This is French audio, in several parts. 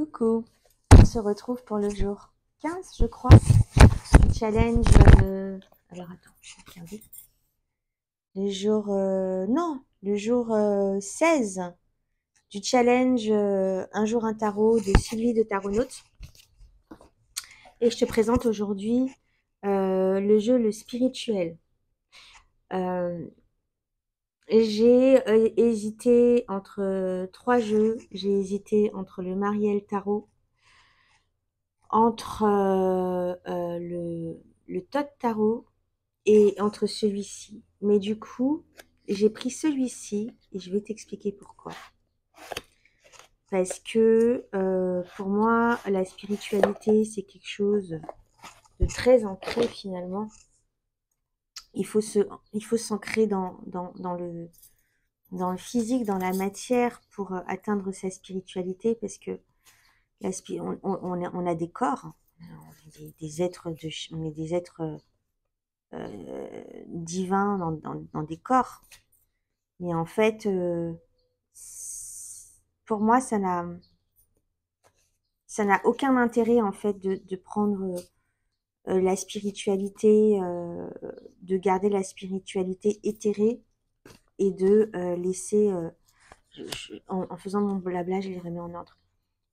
Coucou, on se retrouve pour le jour 15, je crois, du challenge. Alors attends, je vais regarder. Le jour 16 du challenge Un jour un tarot de Sylvie de Taronaute. Et je te présente aujourd'hui le jeu Le Spirituel. J'ai hésité entre trois jeux. J'ai hésité entre le Mariel Tarot, entre le Tot Tarot et entre celui-ci. Mais du coup, j'ai pris celui-ci et je vais t'expliquer pourquoi. Parce que pour moi, la spiritualité, c'est quelque chose de très ancré finalement. Il faut s'ancrer dans le physique, dans la matière pour atteindre sa spiritualité, parce que on a des corps, on est des êtres on est des êtres divins dans des corps. Mais en fait, pour moi, ça n'a aucun intérêt en fait de prendre la spiritualité, de garder la spiritualité éthérée et de laisser, en faisant mon blabla, je les remets en ordre,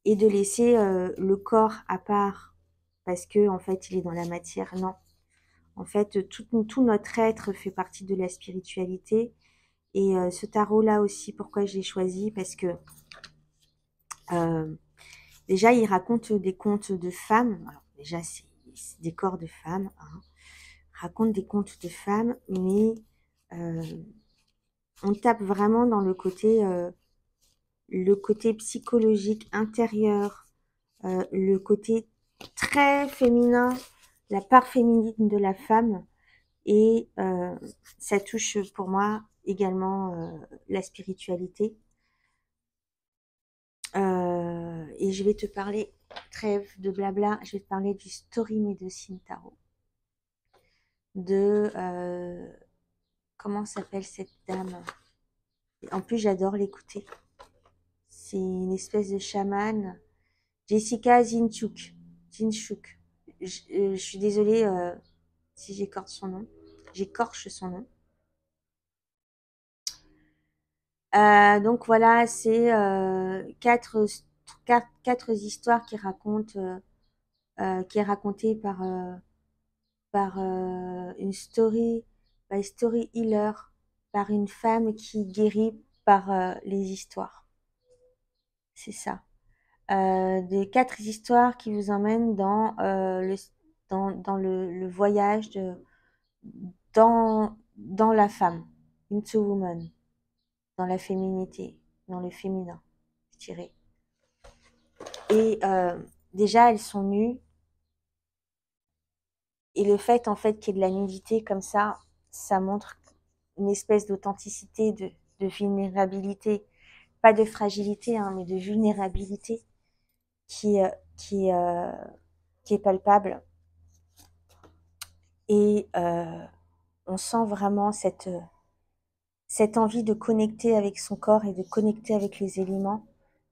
et de laisser le corps à part parce que en fait, il est dans la matière. Non, en fait, tout notre être fait partie de la spiritualité. Et ce tarot-là aussi, pourquoi j'ai choisi? Parce que déjà, il raconte des contes de femmes. Alors, déjà, c'est des corps de femmes. Hein. Il raconte des contes de femmes, mais on tape vraiment dans le côté psychologique intérieur, le côté très féminin, la part féminine de la femme. Et ça touche pour moi également la spiritualité. Et je vais te parler, trêve de blabla, je vais te parler du Story Medicine Tarot. De, comment s'appelle cette dame? En plus, j'adore l'écouter. C'est une espèce de chamane. Jessica Zinchuk. Je suis désolée si j'écorche son nom. Donc voilà, c'est quatre histoires qui est racontée par une story healer, par une femme qui guérit par les histoires. C'est ça. Des 4 histoires qui vous emmènent dans le voyage dans la femme, into woman, dans la féminité, dans le féminin, je dirais. Et déjà, elles sont nues. Et le fait, en fait, qu'il y ait de la nudité comme ça montre une espèce d'authenticité, de vulnérabilité. Pas de fragilité, hein, mais de vulnérabilité qui est palpable. Et on sent vraiment cette envie de connecter avec son corps et de connecter avec les éléments.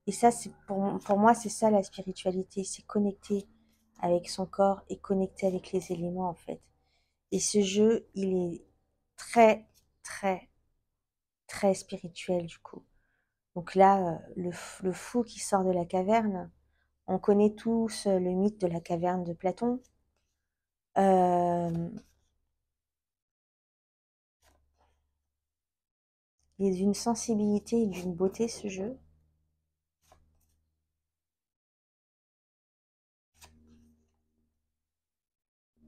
Et ça, c'est pour moi, c'est ça la spiritualité, c'est connecter avec son corps et connecter avec les éléments, en fait. Et ce jeu, il est très, très, très spirituel, du coup. Donc là, le fou qui sort de la caverne, on connaît tous le mythe de la caverne de Platon. Il est d'une sensibilité et d'une beauté, ce jeu.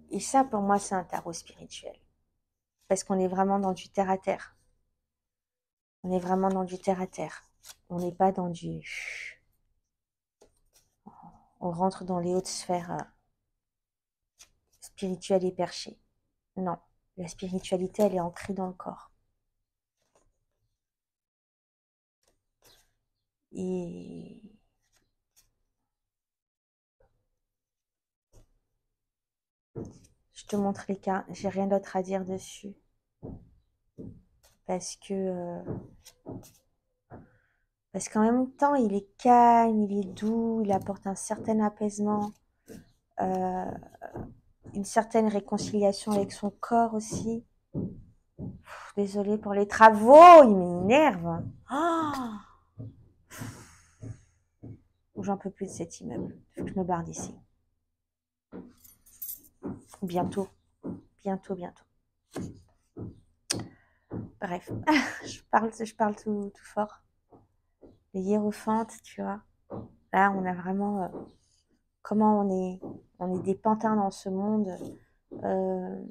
Et ça, pour moi, c'est un tarot spirituel. Parce qu'on est vraiment dans du terre-à-terre. On est vraiment dans du terre-à-terre. On n'est pas dans du... On rentre dans les hautes sphères spirituelles et perchées. Non, la spiritualité, elle est ancrée dans le corps. Et je te montre les cas. J'ai rien d'autre à dire dessus. Parce que Parce qu'en même temps, il est calme, il est doux, il apporte un certain apaisement, euh, une certaine réconciliation avec son corps aussi. Désolée pour les travaux, il m'énerve. Ah, j'en peux plus de cet immeuble. Il faut que je me barre d'ici. Bientôt, bientôt, bientôt. Bref, je parle tout fort. Les hiérophantes, tu vois. Là, on a vraiment comment on est des pantins dans ce monde. Euh,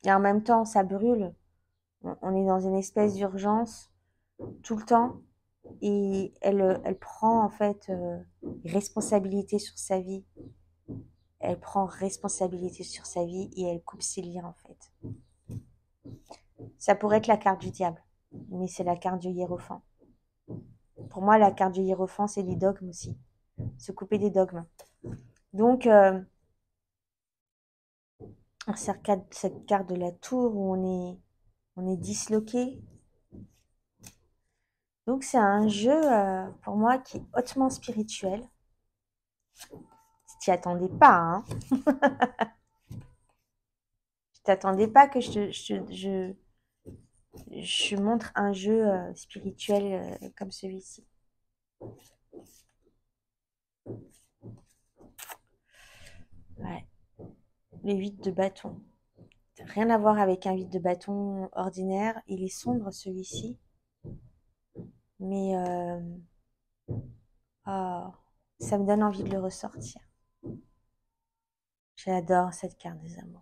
et en même temps, ça brûle. On est dans une espèce d'urgence tout le temps. Et elle prend en fait responsabilité sur sa vie. Elle prend responsabilité sur sa vie et elle coupe ses liens en fait. Ça pourrait être la carte du diable, mais c'est la carte du hiérophant. Pour moi, la carte du hiérophant, c'est les dogmes aussi. Se couper des dogmes. Donc, cette carte de la tour où on est disloqué. Donc, c'est un jeu, pour moi, qui est hautement spirituel. Tu t'y attendais pas, hein. Tu t'attendais pas que je montre un jeu spirituel comme celui-ci. Ouais. Le 8 de bâton. Rien à voir avec un 8 de bâton ordinaire. Il est sombre celui-ci. Mais oh, ça me donne envie de le ressortir. J'adore cette carte des amoureux.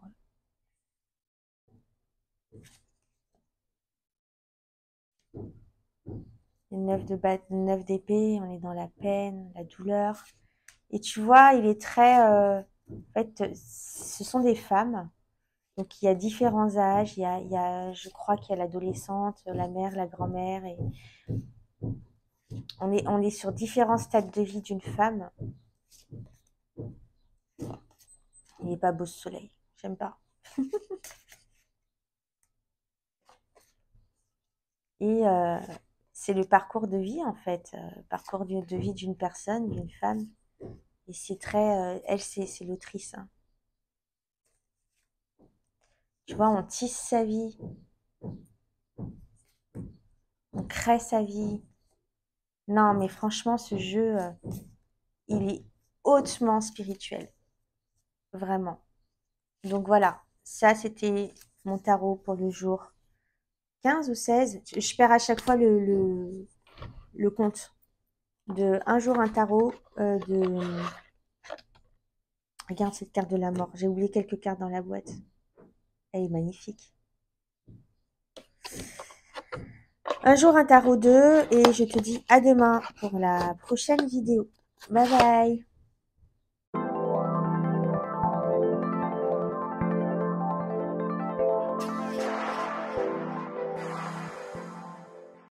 Le 9 d'épée, on est dans la peine, la douleur. Et tu vois, il est très... en fait, ce sont des femmes. Donc, il y a différents âges. Je crois qu'il y a l'adolescente, la mère, la grand-mère. Et on est sur différents stades de vie d'une femme. Il n'est pas beau ce soleil. J'aime pas. Et c'est le parcours de vie, en fait. Parcours de vie d'une personne, d'une femme. Et c'est très... elle, c'est l'autrice. Hein. Tu vois, on tisse sa vie. On crée sa vie. Non, mais franchement, ce jeu, il est hautement spirituel. Vraiment. Donc voilà, ça c'était mon tarot pour le jour 15 ou 16. Je perds à chaque fois le compte. De un jour un tarot, de... Regarde cette carte de la mort. J'ai oublié quelques cartes dans la boîte. Elle est magnifique. Un jour un tarot 2 et je te dis à demain pour la prochaine vidéo. Bye bye.